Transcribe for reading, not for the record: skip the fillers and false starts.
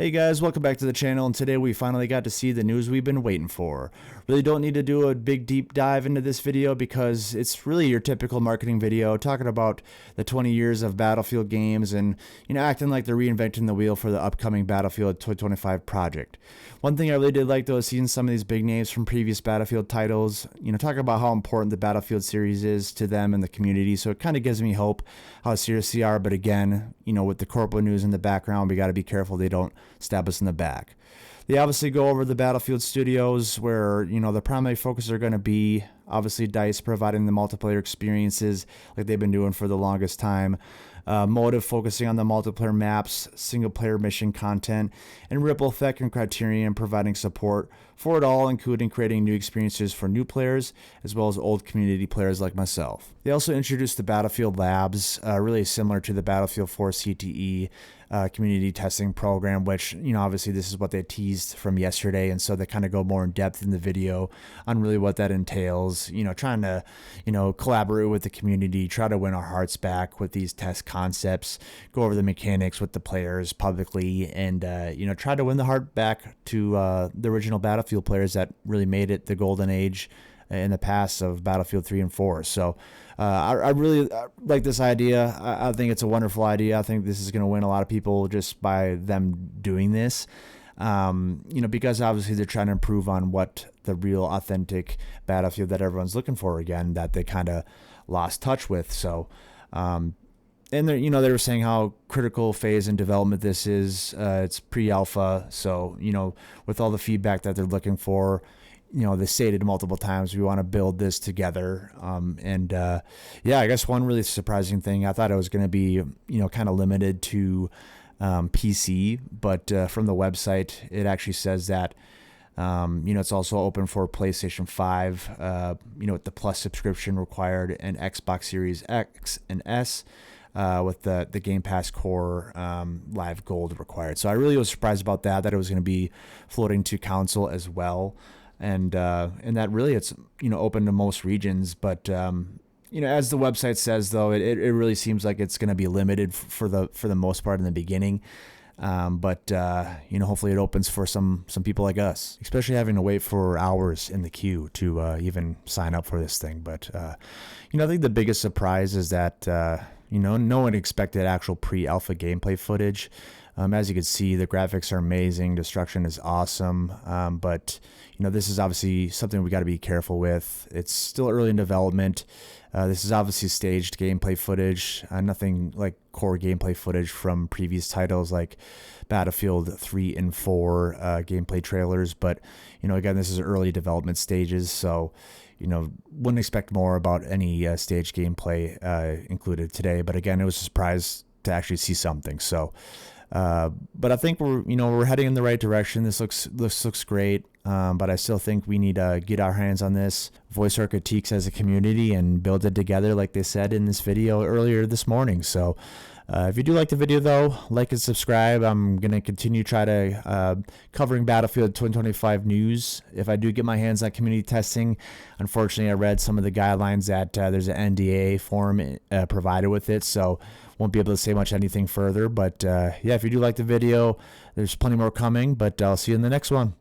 Hey guys, welcome back to the channel, and today we finally got to see the news we've been waiting for. Really don't need to do a big deep dive into this video because it's really your typical marketing video talking about the 20 years of Battlefield games and acting like they're reinventing the wheel for the upcoming Battlefield 2025 project. One thing I really did like though is seeing some of these big names from previous Battlefield titles, talking about how important the Battlefield series is to them and the community, so it kind of gives me hope how serious they are. But again, with the corporate news in the background, we got to be careful they don't stab us in the back. They obviously go over the Battlefield Studios where, the primary focus are going to be obviously DICE providing the multiplayer experiences like they've been doing for the longest time. Motive focusing on the multiplayer maps, single player mission content, and Ripple Effect and Criterion providing support for it all, including creating new experiences for new players as well as old community players like myself. They also introduced the Battlefield Labs, really similar to the Battlefield 4 CTE community testing program, which obviously this is what they teased from yesterday, and so they kind of go more in depth in the video on really what that entails. Trying to collaborate with the community, try to win our hearts back with these test concepts, go over the mechanics with the players publicly, and try to win the heart back to the original Battlefield players that really made it the golden age in the past of Battlefield 3 and 4. So I really like this idea. I think it's a wonderful idea. I think this is going to win a lot of people just by them doing this. Because obviously they're trying to improve on what the real authentic Battlefield that everyone's looking for again, that they kind of lost touch with. So, and they were saying how critical phase in development this is. It's pre-alpha. So, with all the feedback that they're looking for, they stated multiple times, we want to build this together. I guess one really surprising thing, I thought it was going to be, kind of limited to PC, but from the website, it actually says that, it's also open for PlayStation 5, with the Plus subscription required, and Xbox Series X and S, with the Game Pass Core Live Gold required. So I really was surprised about that it was going to be floating to console as well. And that really it's, open to most regions, but, as the website says, though, it really seems like it's going to be limited for the most part in the beginning. Hopefully it opens for some people like us, especially having to wait for hours in the queue to even sign up for this thing. But, I think the biggest surprise is that, no one expected actual pre-alpha gameplay footage. As you can see, the graphics are amazing. Destruction is awesome. But this is obviously something we got to be careful with. It's still early in development. This is obviously staged gameplay footage, nothing like core gameplay footage from previous titles like Battlefield 3 and 4 gameplay trailers. But, again, this is early development stages. So, wouldn't expect more about any stage gameplay included today. But again, it was a surprise to actually see something. So, but I think we're heading in the right direction. This looks great. But I still think we need to get our hands on this, voice our critiques as a community, and build it together like they said in this video earlier this morning. So if you do like the video though, like and subscribe. I'm going to continue try to covering Battlefield 2025 news. If I do get my hands on community testing, unfortunately I read some of the guidelines that there's an NDA form provided with it, so won't be able to say much anything further. But if you do like the video, there's plenty more coming, but I'll see you in the next one.